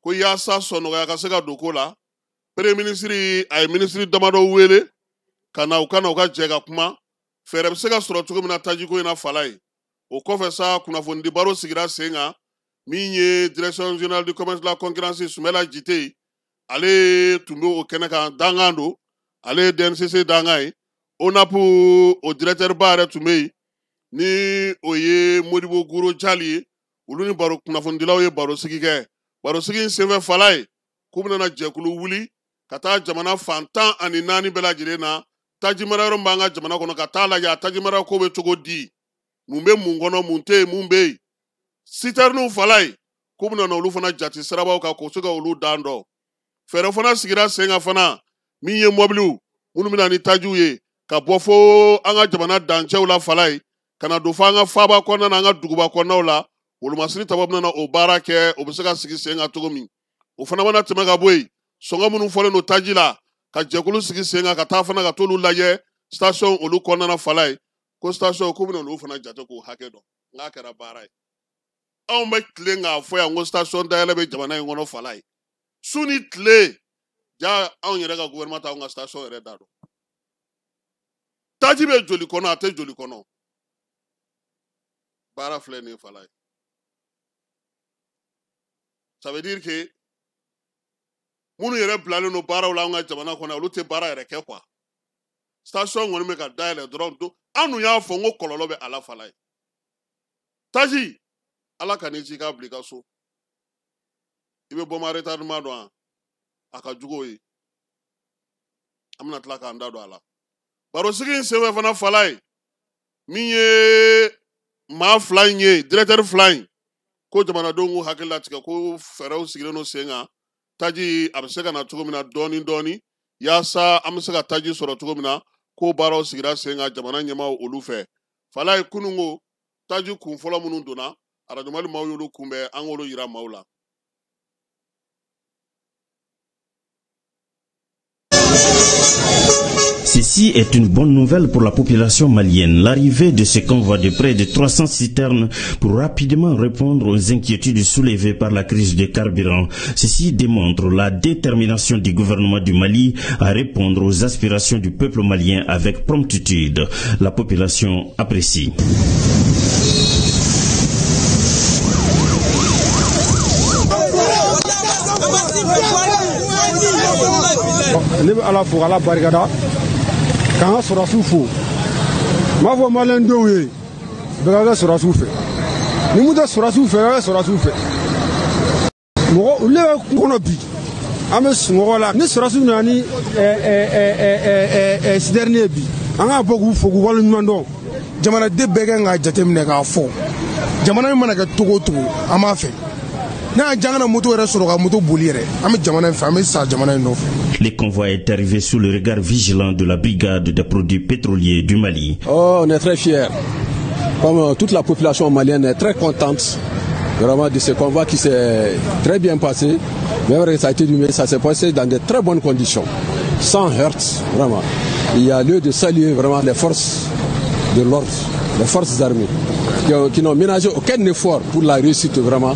ko yaasa sɔnɔgɔya ka se ka don ko la premier ministre a ye ministre damadɔ wele ka na u ka jɛ ka kuma fɛɛrɛ bɛ se ka sɔrɔ cogo min na tajiko in na Fala ye o kɔfɛ sa kunnafonidi baro sigira sen kan min ye direction générale du commerce de la concurrence Sumɛla Jite ale tun bɛ o kɛnɛ kan dangan don ale ye DNCC dangan ye ONAP o directeur ba yɛrɛ tun bɛ yen ni o ye Modibo Guro Jali ye olu ni kunnafonidilaw ye barosigi kɛ barosigi in senfɛ Fala ye k'u bɛna jɛkulu wuli ka taa jamana fan 14 bɛɛ lajɛlen na taji mara yɔrɔ min b'an ka jamana kɔnɔ ka taa lajɛ a taji mara ko bɛ cogo di mun bɛ mun kɔnɔ mun tɛ yen mun bɛ yen citerne Fala ye k'u bɛna olu fana jate sirabaw kan k'o se ka olu dan dɔn fɛɛrɛ fana sigira sen kan fana min ye mobiliw minnu bɛna ni tajiw ye ka bɔ fo an ka jamana dancɛw la Fala ye ka na don fo an ka faaba kɔnɔna na an ka duguba kɔnɔnaw la wolomasiri taba bɛna o baara kɛ o bɛ se ka sigi sen kan cogo min o fana mana tɛmɛ ka bɔ yen sɔngɔ minnu fɔlen don taji la ka jɛkulu sigi sen kan ka taa fana ka t'olu lajɛ station olu kɔnɔna na Fala ye ko station k'u bɛna olu fana jate k'o hakɛ dɔn n'a kɛra baara ye anw bɛ tilen k'a fɔ yan ko station dayɛlɛ bɛ jamana in kɔnɔ Fala ye su ni tile ja anw yɛrɛ ka gouvernement t'anw ka station yɛrɛ da dɔn taji bɛ joli kɔnɔ a tɛ joli kɔnɔ baara filɛ nin ye Fala ye ça veut dire que minnu yɛrɛ bilalen don baaraw la an ka jamana kɔnɔ olu tɛ baara yɛrɛ kɛ quoi station kɔni bɛ ka dayɛlɛ dɔrɔn an dun y'a fɔ n ko kɔlɔlɔ bɛ a la Fala ye taji ala ka n'i ci k'a bila i ka so i bɛ bɔ ma retardement dɔn a ka jugu o ye an bɛna tila k'an da don a la barosigi in senfɛ fana Fala ye min ye maa fila in ye directeur fila in ko jamanadenw k'u hakili latigɛ ko fɛɛrɛw sigilen don sen kan taji a bɛ se ka na cogo min na dɔɔni dɔɔni yaasa an bɛ se ka taji sɔrɔ cogo min na ko baaraw sigira sen kan jamana ɲɛmaaw olu fɛ Fala ye kunun ko taji kun fɔlɔ minnu donna Radio Mali maaw y'olu kunbɛn an k'olu yira maaw la. Ceci est une bonne nouvelle pour la population malienne. L'arrivée de ce convoi de près de 300 citernes pour rapidement répondre aux inquiétudes soulevées par la crise de carburant. Ceci démontre la détermination du gouvernement du Mali à répondre aux aspirations du peuple malien avec promptitude. La population apprécie. Quand sɔrɔsiw fo m'a fɔ maliyɛn denw ye bɛɛ ka kɛ sɔrɔsiw fɛ ni mun tɛ sɔrɔsiw fɛ bɛɛ ka kɛ sɔrɔsiw fɛ mɔgɔ olu bɛ kungo kɔnɔ bi an bɛ sunɔgɔ la ni sɔrɔsiw nana ni citerne ye bi an k'a bɔ k'u fo k'u waleɲuman dɔn jamanaden bɛɛ kan k'a jateminɛ k'a fɔ jamana in mana kɛ togo o togo an b'a fɛ n'a y'a jangana moto yɛrɛ sɔrɔ ka moto boli yɛrɛ an bɛ jamana in fɛ an bɛ sa jamana in nɔfɛ. Le convoi est arrivé sous le regard vigilant de la brigade des produits pétroliers du Mali. Oh, on est très fiers. Comme toute la population malienne est très contente vraiment de ce convoi qui s'est très bien passé. Même que ça a été mais ça s'est passé dans de très bonnes conditions, sans heurts, vraiment. Il y a lieu de saluer vraiment les forces de l'ordre, les forces armées, qui n'ont ménagé aucun effort pour la réussite vraiment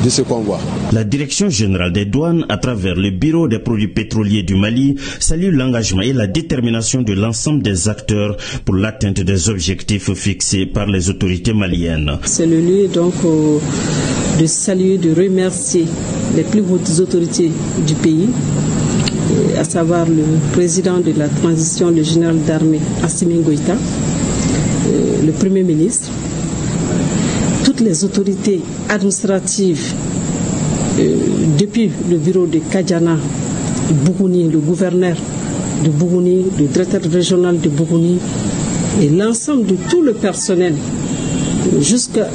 de ce convoi. La Direction générale des douanes, à travers le Bureau des produits pétroliers du Mali, salue l'engagement et la détermination de l'ensemble des acteurs pour l'atteinte des objectifs fixés par les autorités maliennes. C'est le lieu donc de saluer, de remercier les plus hautes autorités du pays, à savoir le président de la transition, le général d'armée Assimi Goïta, le Premier ministre, toutes les autorités administratives, depuis le bureau de Kadjana, Bougouni, le gouverneur de Bougouni, le directeur régional de Bougouni, et l'ensemble de tout le personnel, jusqu'à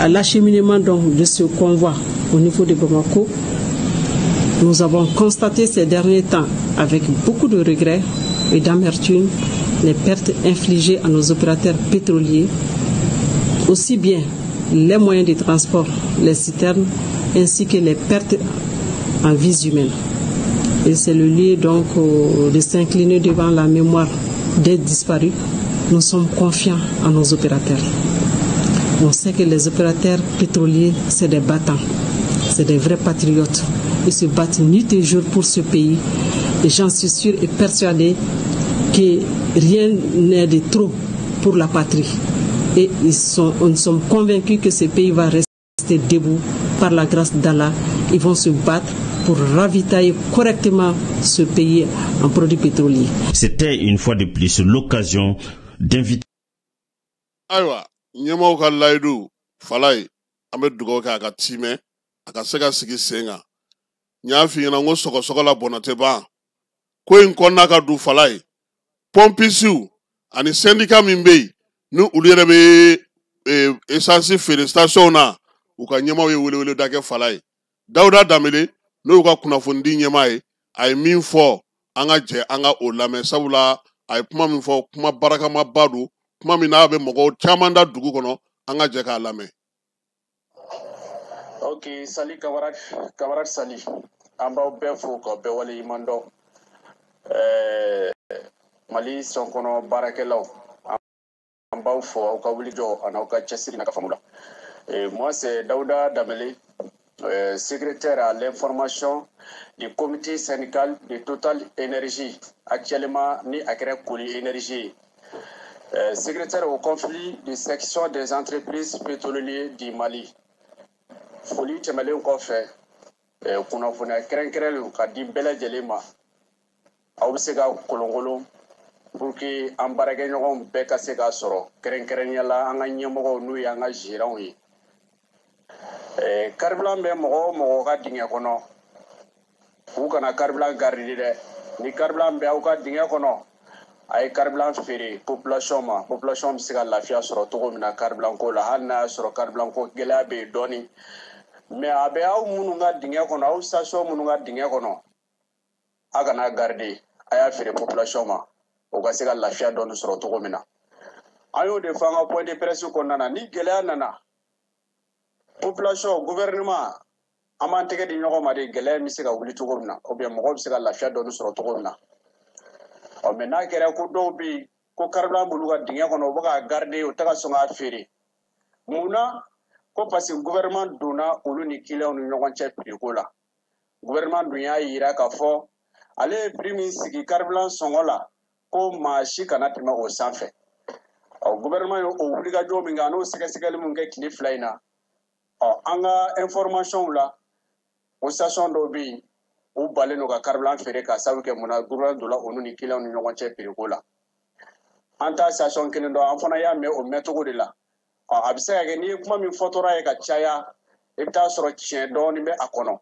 l'acheminement de ce convoi au niveau de Bamako. Nous avons constaté ces derniers temps, avec beaucoup de regrets et d'amertume, les pertes infligées à nos opérateurs pétroliers, aussi bien les moyens de transport, les citernes, ainsi que les pertes en vies humaines. Et c'est le lieu donc de s'incliner devant la mémoire des disparus. Nous sommes confiants en nos opérateurs. On sait que les opérateurs pétroliers, c'est des battants. c'est des vrais patriotes. Ils se battent nuit et jour pour ce pays. Et j'en suis sûr et persuadé que rien n'est de trop pour la patrie. Et nous sommes convaincus que ce pays va rester debout par la grâce d'Allah. Ils vont se battre pour ravitailler correctement ce pays en produits pétroliers. C'était une fois de plus l'occasion d'inviter. Aïwa, nyemo ka laidu, falai, ame dugo ka aka time, aka sega sigi senga. Nyafi ngana ngo soko la bonate ba. Ko in konna ka du falai. Pompisiu, ani syndicat mimbe, nu uliere be essence félicitation na, uka nyema we wele dake falai. Dauda Damele, no uka kunafundi nyema ay min fo, anga je, anga olame, sabula, ay kuma min fo, kuma baraka mabadu, kuma minabe mogo, chamanda dugu kono, anga je ka lame. Ok, sali camarade sali. Amba befo ko be wali mando. Mali son kono barakelaw. Amba fo ko wuli jo anauka chesiri na kafamula. Moi c'est Daouda Damele, secrétaire à l'information du comité syndical de Total Énergie, actuellement ni Akere Kouli Énergie. Secrétaire au conflit de section des entreprises pétrolières du Mali. Foli temele ko fe kuna funa krenkrelu ka di bele jelema aw se ga kolongolo pour que en barage ñogon be ka se ga soro krenkren yalla anga ñemogo nu ya nga jiraw yi carblan be mogo ga dinge kono ku kana carblan gardi de ni carblan be aw ka dinge kono ay carblan fere population se ga lafia soro to mina carblan ko la hanna soro carblan ko gela be doni. Mais abe aw mununga dinge kono aw station mununga dinge kono aga na garder aya fere population ma o ga se ga lafia don soro to mina ayo de fanga point de presse ko nana ni gele nana population gouvernement amantege di ñoko ma de gele mi se ga wuli to mina o bien mo se ga lafia don soro to mina o me na kere ko do bi ko karbla buluga dinge kono bo ga garder o taga songa fere muna ko parce que gouvernement donna olu ni client ni ɲɔgɔn cɛ prix ko la gouvernement dun y'a yira k'a fɔ ale ye prix min sigi carburant sɔngɔ la ko maa si kana tɛmɛ o sanfɛ gouvernement ye o wulikajɔ min kɛ n'o sɛgɛsɛgɛli min kɛ tile fila in na an ka information la o station dɔw bɛ yen u balen don ka carburant feere ka sababu kɛ mun na gouvernement donna olu ni client ni ɲɔgɔn cɛ prix ko la an t'a station kelen dɔn an fana y'a mɛn o mɛncogo de la. A bɛ se ka kɛ n'i ye kuma min fɔtɔra ye ka caya i bɛ taa sɔrɔ tiɲɛ dɔɔnin bɛ a kɔnɔ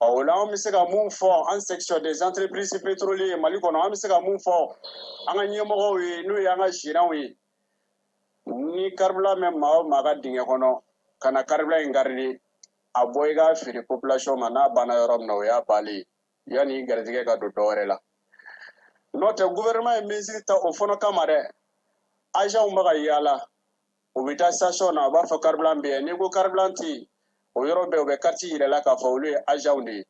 o la an bɛ se ka mun fɔ an section des entreprises pétrolières Mali kɔnɔ an bɛ se ka mun fɔ an ka ɲɛmɔgɔw ye n'o ye an ka gérants ye ni carburant bɛ maa o maa ka dingɛ kɔnɔ ka na carburant in garder a bɔ i ka feere population ma n'a banna yɔrɔ min na o y'a bannen ye yanni garijɛgɛ ka don dɔwɛrɛ la n'o tɛ gouvernement ye mesure ta o fana kama dɛ agents bɛ ka yaala. O bɛ taa station na a b'a fɔ carburant bɛ yen n'i ko carburant tɛ yen o yɔrɔ bɛɛ o bɛ carte yɛrɛ la k'a fɔ olu ye agents de ye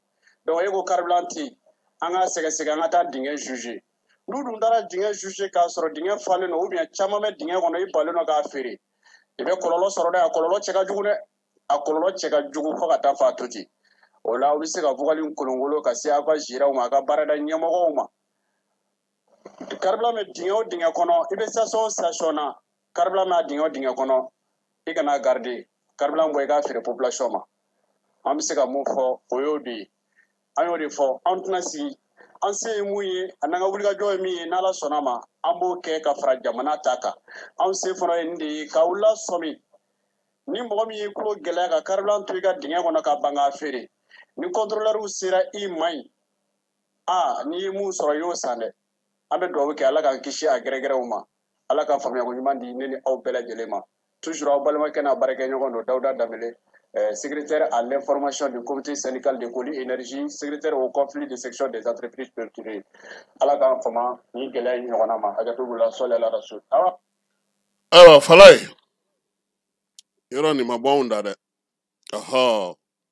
donc e ko carburant tɛ yen an ka sɛgɛsɛgɛ an ka taa dingɛ juger n'u dun taara dingɛ juger k'a sɔrɔ dingɛ falen don ou bien caman bɛ dingɛ kɔnɔ i balen don k'a feere i bɛ kɔlɔlɔ sɔrɔ dɛ a kɔlɔlɔ cɛ ka jugu dɛ a kɔlɔlɔ cɛ ka jugu fo ka taa fɔ a to ten o la u bɛ se ka vocal kolongolo ka se aw ka gérants ma a ka baarada ɲɛmɔgɔw ma carburant bɛ dingɛ o dingɛ kɔnɔ i bɛ station o station na. Carburant ma dingɛ o dingɛ kɔnɔ i kana garder carburant bɔ i ka feere population ma an bɛ se ka mun fɔ o y'o de ye an y'o de fɔ an tɛna sigi an se ye mun ye a n'an ka wulikajɔ ye min ye n'Ala sɔnna ma an b'o kɛ ka fara jamana ta kan an se fana ye nin de ye k'aw lasɔmi ni mɔgɔ min y'i tulo gɛlɛya ka carburant to i ka dingɛ kɔnɔ ka ban k'a feere ni contrôleur sera i ma ɲi n'i ye mun sɔrɔ i y'o san dɛ an bɛ dugawu kɛ Ala k'an kisi a gɛrɛgɛrɛw ma. Ala ka faamuya ko ɲuman di ne ni aw bɛɛ lajɛlen ma toujours aw balimakɛ n'a baarakɛɲɔgɔn don Daouda Damele secrétaire à l'information du comité syndical de Koli Énergie secrétaire au conflit de section des entreprises pétrolières Ala k'an fama ni gɛlɛya in ɲɔgɔnna ma hakɛto la sɔli ala rasul ayiwa falai yɔrɔ nin ma bɔ anw da dɛ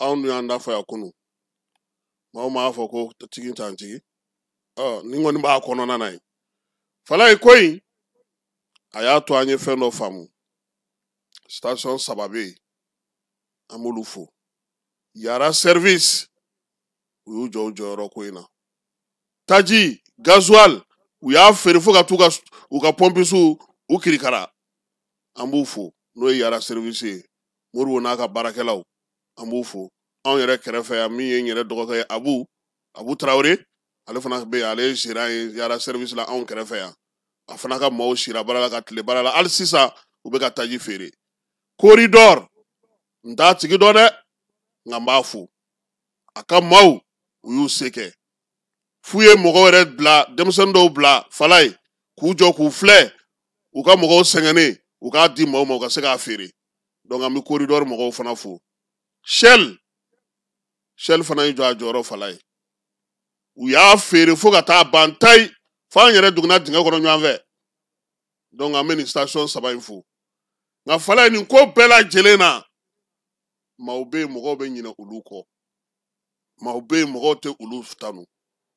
anw dun y'an da fɔ yan kunu maaw m'a fɔ ko tigi t'an tigi ni kɔni b'a kɔnɔna na ye falai ko in a y'a to an ye fɛn dɔ faamu station saba bɛ yen an b'olu fo yara service u y'u jɔ u jɔyɔrɔ ko in na taji gasoil u y'a feere fo ka t'u ka pɔmpisiw u kirikara an b'u fo n'o ye yara service ye Moribo n'a ka baarakɛlaw an b'u fo anw yɛrɛ kɛrɛfɛ yan min ye n yɛrɛ dɔgɔkɛ ye Abu Traoré ale fana bɛ yen ale ye gérant ye yara service la anw kɛrɛfɛ yan a fana ka maaw sira baara la ka tile baara la hali sisan u bɛ ka taji feere corridor n t'a tigi dɔn dɛ nka n b'a fo a ka maaw u y'u se kɛ f'u ye mɔgɔw yɛrɛ bila denmisɛnnin dɔw bila fala ye k'u jɔ k'u filɛ u ka mɔgɔw sɛgɛnnen u k'a di maaw ma u ka se k'a feere donc an bɛ corridor mɔgɔw fana fo Shell fana y'i jɔ a jɔyɔrɔ fala ye u y'a feere fo ka taa ban tayi f'an yɛrɛ duguna dingɛ kɔnɔ ɲɔgɔn fɛ donc an bɛ nin station 3 in fo nka fala ye nin ko bɛɛ lajɛlen na maaw bɛ yen mɔgɔw bɛ ɲinɛ olu kɔ maaw bɛ yen mɔgɔw tɛ olu tanu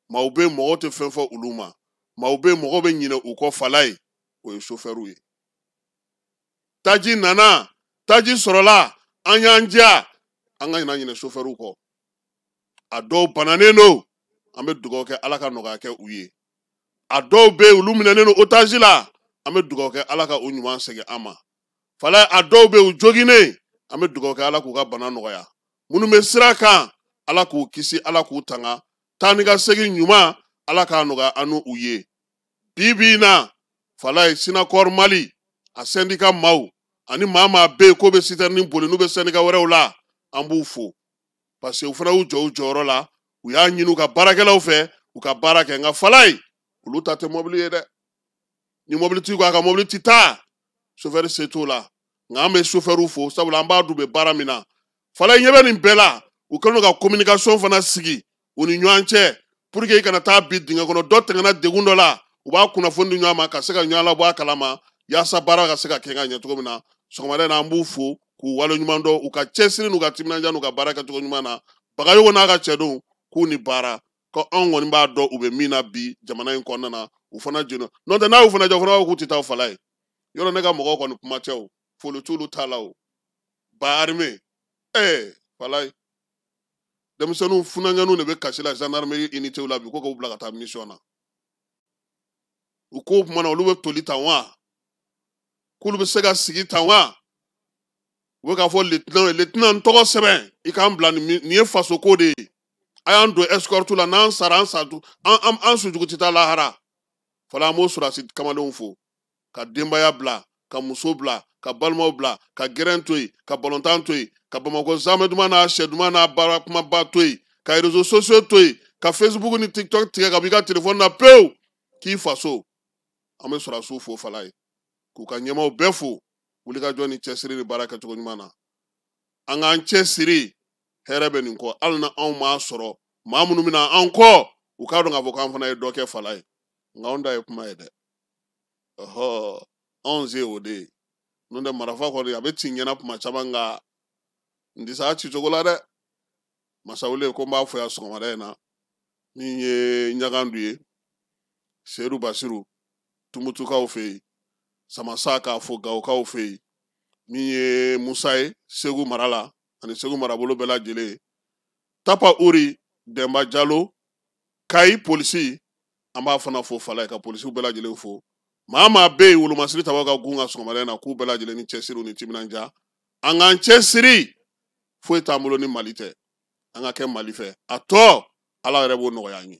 maaw bɛ yen mɔgɔw tɛ fɛn fɔ olu ma maaw bɛ yen mɔgɔw bɛ ɲinɛ u kɔ fala ye o ye chauffeur ye taji nana taji sɔrɔla an y'an diya an ka ɲinɛ chauffeur kɔ a dɔw bananen don an bɛ dugawu kɛ ala ka nɔgɔya kɛ u ye a dɔw bɛ yen olu minɛnen don otage la an bɛ dugawu kɛ ala ka o ɲuman segin an ma fala a dɔw bɛ yen u joginnen an bɛ dugawu kɛ ala k'u ka bana nɔgɔya minnu bɛ sira kan ala k'u kisi ala k'u tanga taa ni ka segin ɲuman ala k'a nɔgɔya an n'u ye bi in na fala ye Sinacor Mali a syndicat maaw ani maa bɛ yen k'o bɛ citerne boli n'u bɛ syndicat wɛrɛw la an b'u fo parce que u fana y'u jɔ u jɔyɔrɔ la u y'a ɲini u ka baarakɛlaw fɛ u ka baara kɛ nka fala ye olu ta tɛ mobili ye dɛ ni mobilitigi ko a ka mobili ti taa chauffeur se t'o la nka an bɛ chauffeur fo sabula an b'a dun bɛ baara min na fala ɲɛ bɛ nin bɛɛ la u kɛlen don ka communication fana sigi u ni ɲɔgɔn cɛ pour que i kana taa bi dingɛ kɔnɔ dɔ tɛmɛna degun dɔ la u b'a kunnafoni di ɲɔgɔn ma ka se ka ɲɔgɔn labɔ a kalama yaasa baara ka se ka kɛ ka ɲɛ cogo min na sɔgɔmada in na an b'u fo k'u waleɲuman dɔn u ka cɛsiri n'u ka timinandiya n'u ka baara kɛcogo ɲuman na Bagayogo n'a ka cɛdenw k'u ni baara ko anw kɔni b'a dɔn u bɛ min na bi jamana in kɔnɔna na u fana jɛnna n'o tɛ n'a y'u fana jɔ u fana b'a fɔ k'u tɛ taa fala ye yɔrɔ ne ka mɔgɔw kɔni kuma tɛ o foli t'olu t'a la o ba armée fala ye denmisɛnninw funanŋɛninw de bɛ kasi la gendarmerie unité la bi ko k'u bila ka taa mission na u ko kuma na olu bɛ toli tan wa k'olu bɛ se ka sigi tan wa u bɛ k'a fɔ lieutenant tɔgɔ sɛbɛn i k'an bila nin ye faso ko de ye a y'an don escorte la n'an sara an sa an sujugu tɛ taa lahara fɔlɔ an b'o sɔrɔsi kamalenw fo ka denbaya bila ka muso bila ka balimaw bila ka gɛrɛn to yen ka balontan to yen ka Bamakɔ zamɛ duman n'a sɛ duman n'a baara kumaba to yen ka réseaux sociaux to yen ka Facebook ni TikTok tigɛ ka b'i ka téléphone na pewu k'i faso an bɛ sɔrɔsiw fo fala ye k'u ka ɲɛmaaw bɛɛ fo wulikajɔ ni cɛsiri ni baara kɛcogo ɲuman na an k'an cɛsiri hɛrɛ bɛ nin kɔ hali na anw m'a sɔrɔ maa minnu bɛna an kɔ u k'a dɔn k'a fɔ k'an fana ye dɔ kɛ fala ye nka anw da ye kuma ye dɛ anw se o de ye n'o tɛ marifa kɔni a bɛ ci ɲɛna kuma caman nka n tɛ se a ci cogo la dɛ masawule ko n b'a fɔ yan sɔgɔmada in na min ye ɲagandu ye Seydou Basiru Tumutukaw fɛ yen Samasa k'a fɔ Gawukaw fɛ yen min ye Musa ye Segu mara la ani Segu marabolo bɛɛ lajɛlen Tapa Uri Demba Jalo Kayi polisi an b'a fana fo fala ye ka polisiw bɛɛ lajɛlen fo maa bɛ yen wolomasiri tabaw ka gun ka sɔgɔmada in na k'u bɛɛ lajɛlen ni cɛsiri ni timinandiya an k'an cɛsiri foyi t'an bolo ni Mali tɛ an ka kɛ Mali fɛ a tɔ Ala yɛrɛ b'o nɔgɔya an ye